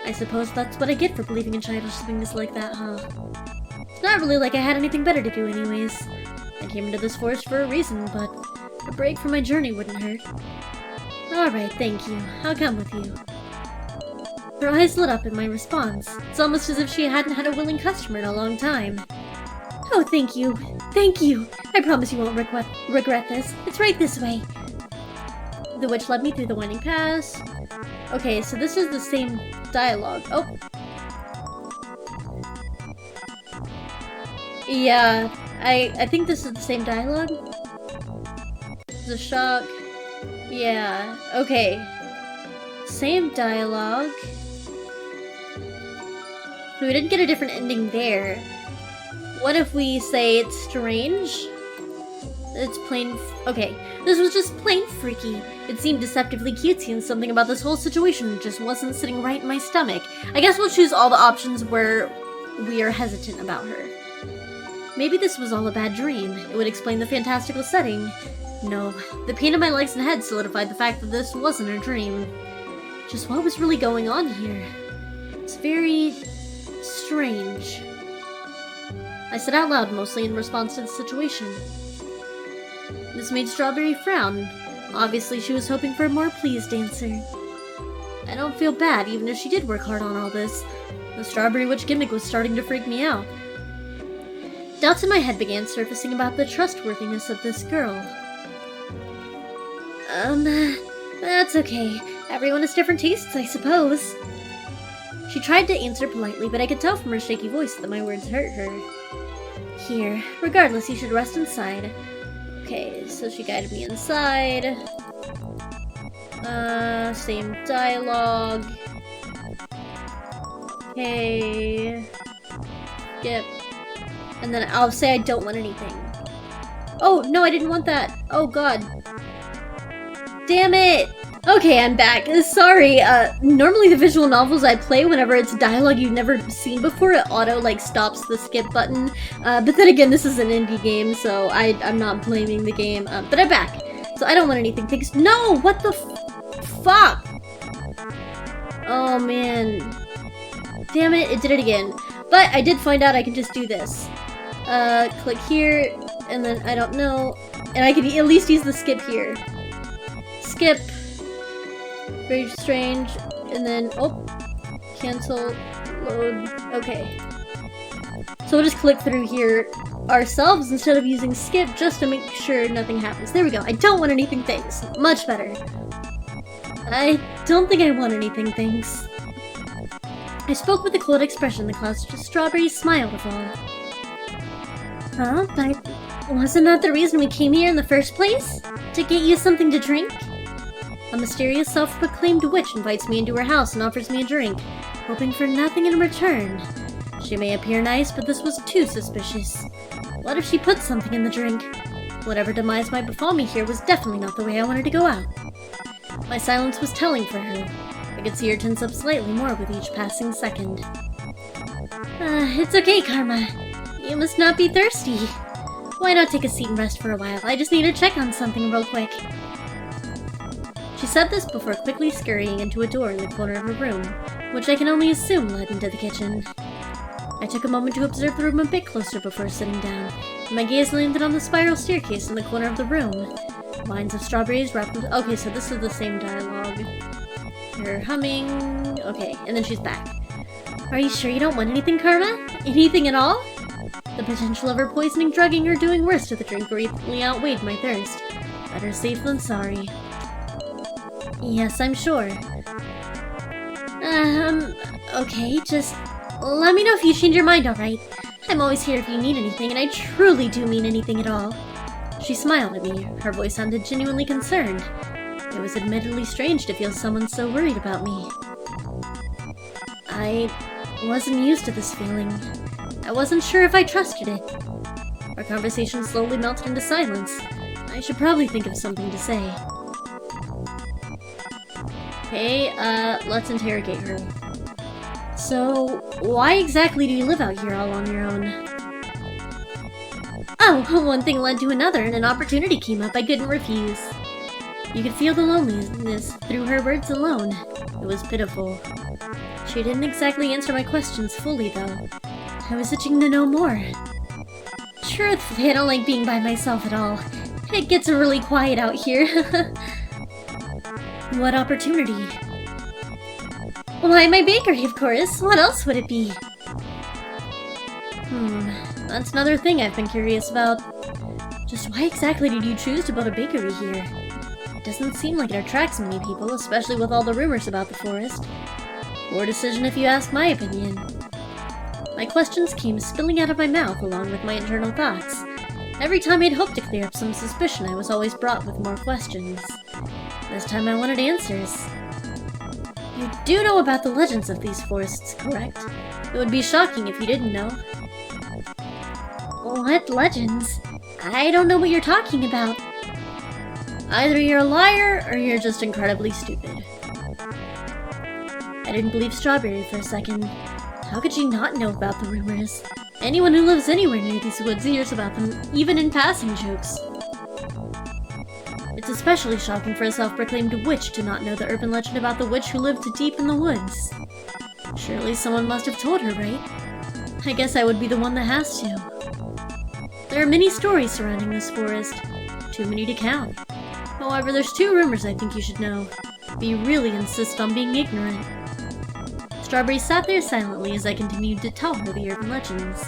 I suppose that's what I get for believing in childish things like that, huh? It's not really like I had anything better to do anyways. I came into this forest for a reason, but a break from my journey wouldn't hurt. Alright, thank you. I'll come with you. Her eyes lit up in my response. It's almost as if she hadn't had a willing customer in a long time. Oh, thank you. Thank you. I promise you won't regret this. It's right this way. The witch led me through the winding paths. Okay, so this is the same dialogue. Oh. Yeah, I think this is the same dialogue. The shock. Yeah, okay. Same dialogue. We didn't get a different ending there. What if we say it's strange? It's plain... Okay, this was just plain freaky. It seemed deceptively cutesy, and something about this whole situation just wasn't sitting right in my stomach. I guess we'll choose all the options where we are hesitant about her. Maybe this was all a bad dream. It would explain the fantastical setting. No, the pain in my legs and head solidified the fact that this wasn't a dream. Just what was really going on here? It's very... strange. I said out loud, mostly in response to the situation. This made Strawberry frown. Obviously, she was hoping for a more pleased answer. I don't feel bad, even if she did work hard on all this. The Strawberry Witch gimmick was starting to freak me out. Doubts in my head began surfacing about the trustworthiness of this girl. That's okay. Everyone has different tastes, I suppose. She tried to answer politely, but I could tell from her shaky voice that my words hurt her. Here, regardless, you should rest inside. Okay, so she guided me inside. Same dialogue. Okay. Skip. And then I'll say I don't want anything. Oh, no, I didn't want that. Oh, God. Damn it! Okay, I'm back. Sorry, normally the visual novels I play, whenever it's dialogue you've never seen before, it auto, stops the skip button. But then again, this is an indie game, so I'm not blaming the game. But I'm back. So I don't want anything. Thanks. No! What the fuck? Oh, man. Damn it, it did it again. But I did find out I can just do this. Click here, and then I don't know. And I can at least use the skip here. Skip. Very strange. And then, oh, cancel, load. Okay. So we'll just click through here ourselves instead of using skip just to make sure nothing happens. There we go. I don't want anything thanks. Much better. I don't think I want anything thanks. I spoke with a cold expression in the clouds, just Strawberry smiled of all. Huh? But wasn't that the reason we came here in the first place? To get you something to drink? A mysterious self-proclaimed witch invites me into her house and offers me a drink, hoping for nothing in return. She may appear nice, but this was too suspicious. What if she put something in the drink? Whatever demise might befall me here was definitely not the way I wanted to go out. My silence was telling for her. I could see her tense up slightly more with each passing second. It's okay, Karma. You must not be thirsty. Why not take a seat and rest for a while? I just need to check on something real quick. She said this before quickly scurrying into a door in the corner of her room, which I can only assume led into the kitchen. I took a moment to observe the room a bit closer before sitting down, and my gaze landed on the spiral staircase in the corner of the room. Lines of strawberries wrapped with— okay, so this is the same dialogue. Her humming— okay, and then she's back. Are you sure you don't want anything, Karma? Anything at all? The potential of her poisoning, drugging, or doing worse to the drink greatly outweighed my thirst. Better safe than sorry. Yes, I'm sure. Okay, just let me know if you change your mind, alright? I'm always here if you need anything, and I truly do mean anything at all. She smiled at me. Her voice sounded genuinely concerned. It was admittedly strange to feel someone so worried about me. I wasn't used to this feeling. I wasn't sure if I trusted it. Our conversation slowly melted into silence. I should probably think of something to say. Okay, let's interrogate her. So, why exactly do you live out here all on your own? Oh, one thing led to another, and an opportunity came up I couldn't refuse. You could feel the loneliness through her words alone. It was pitiful. She didn't exactly answer my questions fully, though. I was itching to know more. Truthfully, I don't like being by myself at all. It gets really quiet out here. What opportunity? Why, my bakery, of course. What else would it be? That's another thing I've been curious about. Just why exactly did you choose to build a bakery here? It doesn't seem like it attracts many people, especially with all the rumors about the forest. Poor decision if you ask my opinion. My questions came spilling out of my mouth along with my internal thoughts. Every time I'd hoped to clear up some suspicion, I was always brought with more questions. This time I wanted answers. You do know about the legends of these forests, correct? It would be shocking if you didn't know. What legends? I don't know what you're talking about. Either you're a liar, or you're just incredibly stupid. I didn't believe Strawberry for a second. How could she not know about the rumors? Anyone who lives anywhere near these woods hears about them, even in passing jokes. It's especially shocking for a self-proclaimed witch to not know the urban legend about the witch who lived deep in the woods. Surely someone must have told her, right? I guess I would be the one that has to. There are many stories surrounding this forest. Too many to count. However, there's two rumors I think you should know. But you really insist on being ignorant. Strawberry sat there silently as I continued to tell her the urban legends.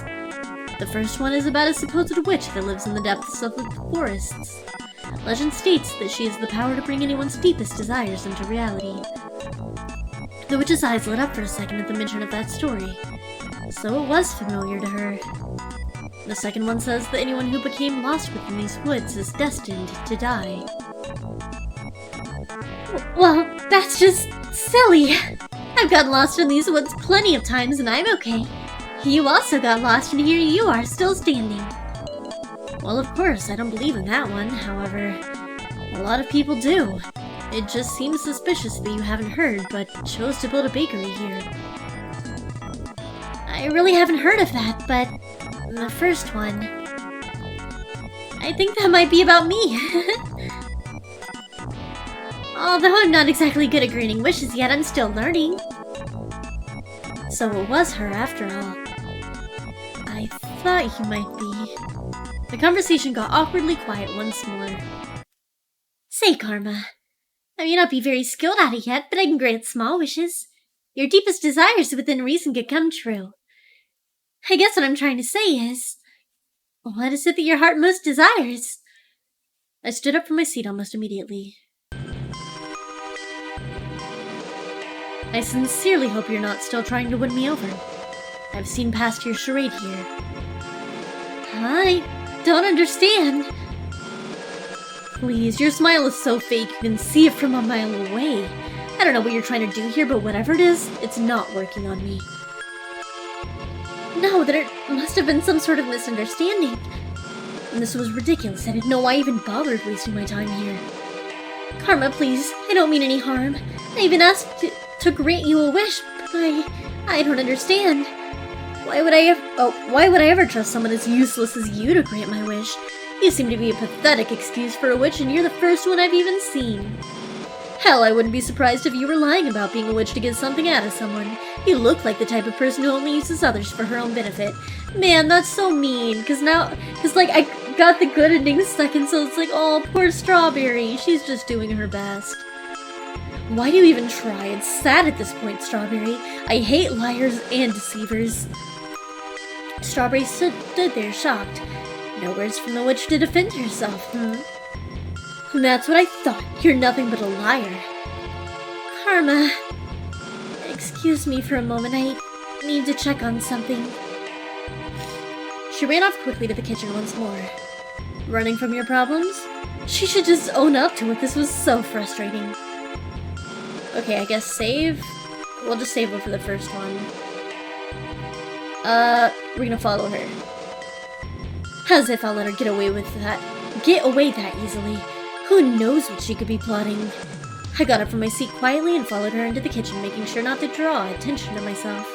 The first one is about a supposed witch that lives in the depths of the forests. Legend states that she has the power to bring anyone's deepest desires into reality. The witch's eyes lit up for a second at the mention of that story. So it was familiar to her. The second one says that anyone who became lost within these woods is destined to die. Well, that's just silly. I've gotten lost in these woods plenty of times and I'm okay. You also got lost and here you are, still standing. Well, of course, I don't believe in that one. However, a lot of people do. It just seems suspicious that you haven't heard, but chose to build a bakery here. I really haven't heard of that, but the first one, I think that might be about me. Although I'm not exactly good at granting wishes yet, I'm still learning. So it was her after all. I thought you might be. The conversation got awkwardly quiet once more. Say, Karma, I may not be very skilled at it yet, but I can grant small wishes. Your deepest desires within reason could come true. I guess what I'm trying to say is, What is it that your heart most desires? I stood up from my seat almost immediately. I sincerely hope you're not still trying to win me over. I've seen past your charade here. I don't understand. Please, your smile is so fake you can see it from a mile away. I don't know what you're trying to do here, but whatever it is, it's not working on me. No, there must have been some sort of misunderstanding. And this was ridiculous. I didn't know why I even bothered wasting my time here. Karma, please. I don't mean any harm. I even asked to grant you a wish, but I don't understand. Why would I ever trust someone as useless as you to grant my wish? You seem to be a pathetic excuse for a witch, and you're the first one I've even seen. Hell, I wouldn't be surprised if you were lying about being a witch to get something out of someone. You look like the type of person who only uses others for her own benefit. Man, that's so mean, cause I got the good ending second, so it's like, oh, poor Strawberry, she's just doing her best. Why do you even try? It's sad at this point, Strawberry. I hate liars and deceivers. Strawberry stood there, shocked. No words from the witch to defend herself, That's what I thought. You're nothing but a liar. Karma. Excuse me for a moment. I need to check on something. She ran off quickly to the kitchen once more. Running from your problems? She should just own up to it. This was so frustrating. Okay, I guess save? We'll just save her for the first one. We're gonna follow her. As if I'll let her get away that easily. Who knows what she could be plotting? I got up from my seat quietly and followed her into the kitchen, making sure not to draw attention to myself.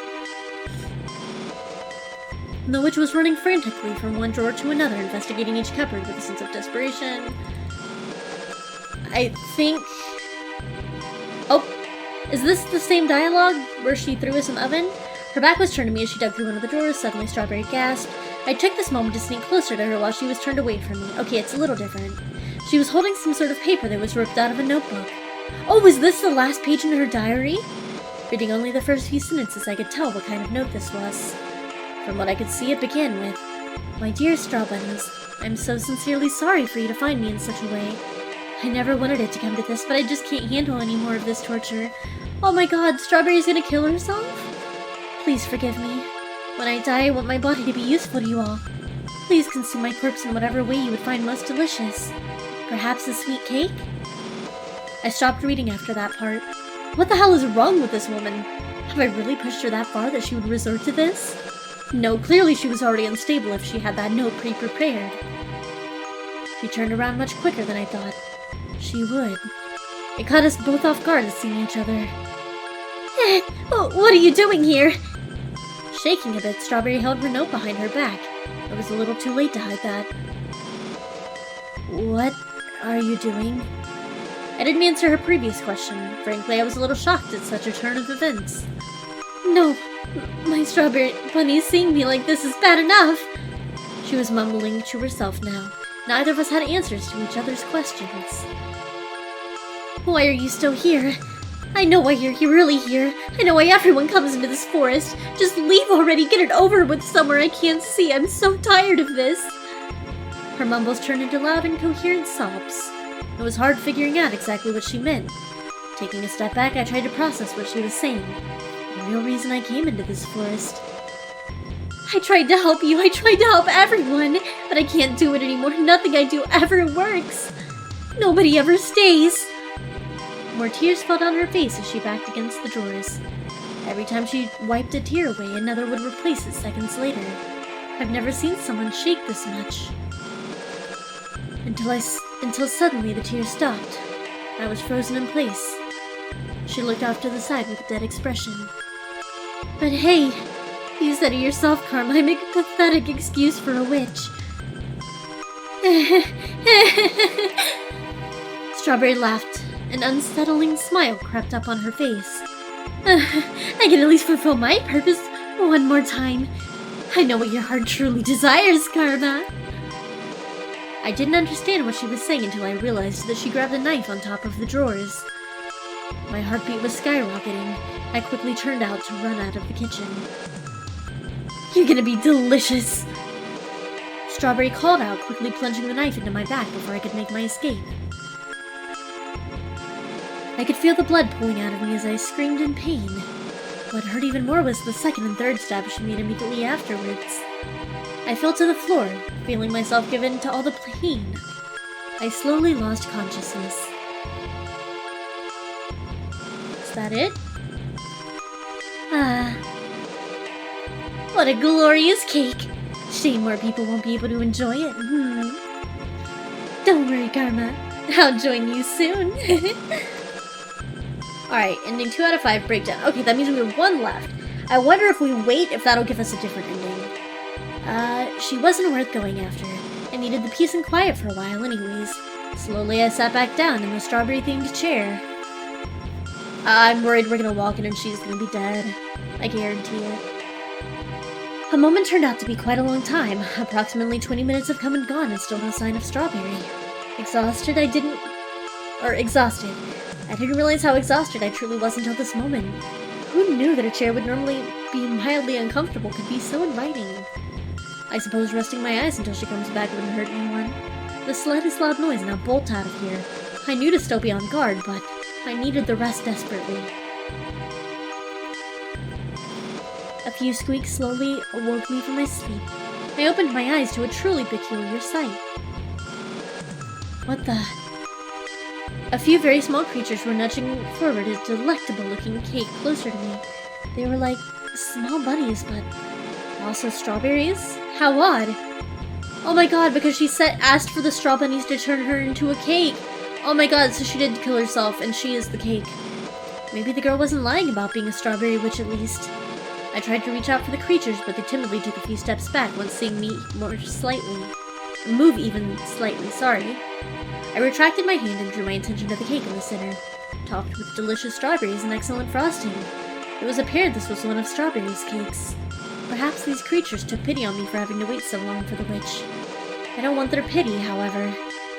The witch was running frantically from one drawer to another, investigating each cupboard with a sense of desperation. I think... Oh, is this the same dialogue where she threw us an oven? Her back was turned to me as she dug through one of the drawers. Suddenly, Strawberry gasped. I took this moment to sneak closer to her while she was turned away from me. Okay, it's a little different. She was holding some sort of paper that was ripped out of a notebook. Oh, was this the last page in her diary? Reading only the first few sentences, I could tell what kind of note this was. From what I could see, it began with, "My dear Strawbunnies, I'm so sincerely sorry for you to find me in such a way. I never wanted it to come to this, but I just can't handle any more of this torture. Oh my god, Strawberry's gonna kill herself? Please forgive me. When I die, I want my body to be useful to you all. Please consume my corpse in whatever way you would find most delicious. Perhaps a sweet cake?" I stopped reading after that part. What the hell is wrong with this woman? Have I really pushed her that far that she would resort to this? No, clearly she was already unstable if she had that note pre-prepared. She turned around much quicker than I thought she would. It caught us both off guard seeing each other. What are you doing here? Shaking a bit, Strawberry held her note behind her back. It was a little too late to hide that. What are you doing? I didn't answer her previous question. Frankly, I was a little shocked at such a turn of events. No, my Strawberry Bunny, seeing me like this is bad enough. She was mumbling to herself now. Neither of us had answers to each other's questions. Why are you still here? I know why you're really here. I know why everyone comes into this forest. Just leave already. Get it over with somewhere I can't see. I'm so tired of this. Her mumbles turned into loud, incoherent sobs. It was hard figuring out exactly what she meant. Taking a step back, I tried to process what she was saying. The real reason I came into this forest. I tried to help you. I tried to help everyone. But I can't do it anymore. Nothing I do ever works. Nobody ever stays. More tears fell down her face as she backed against the drawers. Every time she wiped a tear away, another would replace it seconds later. I've never seen someone shake this much. Until suddenly the tears stopped. I was frozen in place. She looked off to the side with a dead expression. But hey, you said it yourself, Karma. I make a pathetic excuse for a witch. Strawberry laughed. An unsettling smile crept up on her face. I can at least fulfill my purpose one more time. I know what your heart truly desires, Karma. I didn't understand what she was saying until I realized that she grabbed a knife on top of the drawers. My heartbeat was skyrocketing. I quickly turned out to run out of the kitchen. You're gonna be delicious. Strawberry called out, quickly plunging the knife into my back before I could make my escape. I could feel the blood pooling out of me as I screamed in pain. What hurt even more was the second and third stab she made immediately afterwards. I fell to the floor, feeling myself given to all the pain. I slowly lost consciousness. Is that it? What a glorious cake! Shame more people won't be able to enjoy it. Don't worry, Karma. I'll join you soon. Alright, ending 2 out of 5 breakdown. Okay, that means we have 1 left. I wonder if we wait if that'll give us a different ending. She wasn't worth going after. I needed the peace and quiet for a while anyways. Slowly I sat back down in the strawberry-themed chair. I'm worried we're gonna walk in and she's gonna be dead. I guarantee it. A moment turned out to be quite a long time. Approximately 20 minutes have come and gone and still no sign of Strawberry. Exhausted. I didn't realize how exhausted I truly was until this moment. Who knew that a chair would normally be mildly uncomfortable could be so inviting? I suppose resting my eyes until she comes back wouldn't hurt anyone. The slightest loud noise and I'll bolt out of here. I knew to still be on guard, but I needed the rest desperately. A few squeaks slowly awoke me from my sleep. I opened my eyes to a truly peculiar sight. What the... A few very small creatures were nudging forward a delectable-looking cake closer to me. They were like small bunnies, but also strawberries? How odd! Oh my god, because she asked for the straw bunnies to turn her into a cake! Oh my god, so she did kill herself, and she is the cake. Maybe the girl wasn't lying about being a strawberry witch at least. I tried to reach out for the creatures, but they timidly took a few steps back once seeing me move even slightly, sorry. I retracted my hand and drew my attention to the cake in the center, topped with delicious strawberries and excellent frosting. It was apparent this was one of Strawberry's cakes. Perhaps these creatures took pity on me for having to wait so long for the witch. I don't want their pity, however.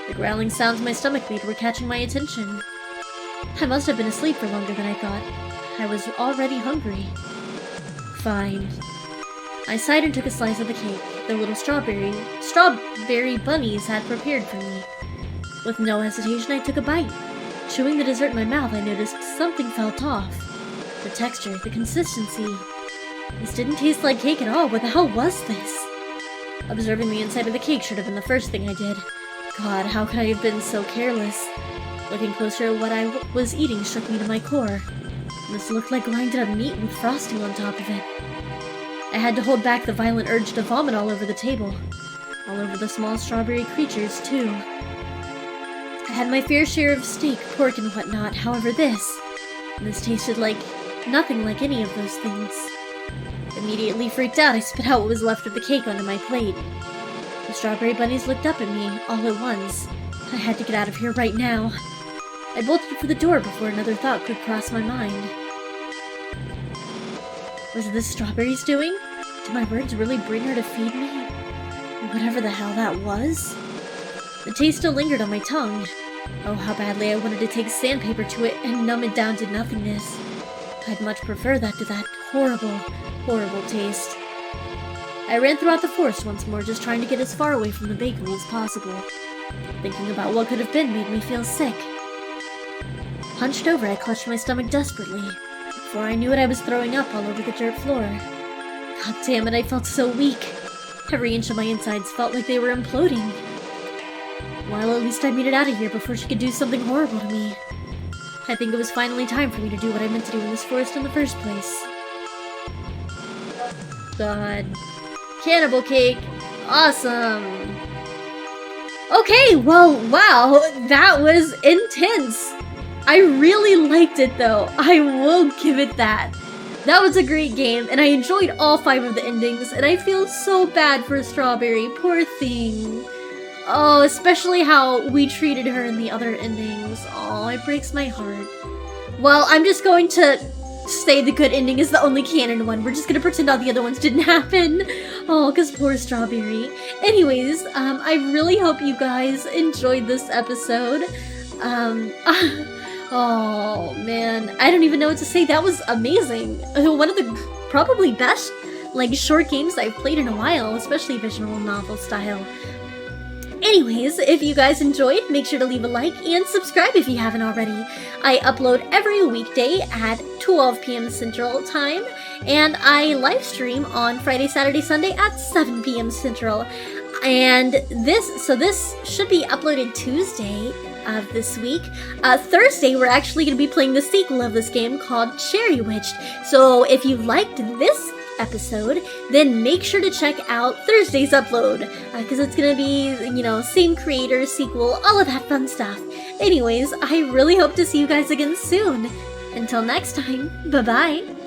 The growling sounds my stomach made were catching my attention. I must have been asleep for longer than I thought. I was already hungry. Fine. I sighed and took a slice of the cake the little strawberry bunnies had prepared for me. With no hesitation, I took a bite. Chewing the dessert in my mouth, I noticed something felt off. The texture, the consistency. This didn't taste like cake at all. What the hell was this? Observing the inside of the cake should have been the first thing I did. God, how could I have been so careless? Looking closer at what I was eating shook me to my core. This looked like grinded up meat with frosting on top of it. I had to hold back the violent urge to vomit all over the table. All over the small strawberry creatures, too. I had my fair share of steak, pork, and whatnot, however this tasted like nothing like any of those things. Immediately freaked out, I spit out what was left of the cake onto my plate. The strawberry bunnies looked up at me, all at once. I had to get out of here right now. I bolted for the door before another thought could cross my mind. Was this Strawberry's doing? Did my words really bring her to feed me? Whatever the hell that was? The taste still lingered on my tongue. Oh, how badly I wanted to take sandpaper to it and numb it down to nothingness. I'd much prefer that to that horrible, horrible taste. I ran throughout the forest once more, just trying to get as far away from the bakery as possible. Thinking about what could have been made me feel sick. Hunched over, I clutched my stomach desperately. Before I knew it, I was throwing up all over the dirt floor. God damn it, I felt so weak. Every inch of my insides felt like they were imploding. Well, at least I made it out of here before she could do something horrible to me. I think it was finally time for me to do what I meant to do in this forest in the first place. God. Cannibal cake! Awesome! Okay, well, wow, that was intense! I really liked it, though. I will give it that. That was a great game, and I enjoyed all 5 of the endings, and I feel so bad for Strawberry. Poor thing. Oh, especially how we treated her in the other endings. Oh, it breaks my heart. Well, I'm just going to say the good ending is the only canon one. We're just gonna pretend all the other ones didn't happen. Oh, because poor Strawberry. Anyways, I really hope you guys enjoyed this episode. Oh, man. I don't even know what to say. That was amazing. One of the probably best like short games I've played in a while, especially visual novel style. Anyways, if you guys enjoyed, make sure to leave a like and subscribe if you haven't already. I upload every weekday at 12 p.m. Central Time, and I live stream on Friday, Saturday, Sunday at 7 p.m. Central. And this should be uploaded Tuesday of this week. Thursday, we're actually going to be playing the sequel of this game called Berrywitched. So if you liked this episode, then make sure to check out Thursday's upload, because it's gonna be, same creator, sequel, all of that fun stuff. Anyways, I really hope to see you guys again soon. Until next time, bye-bye.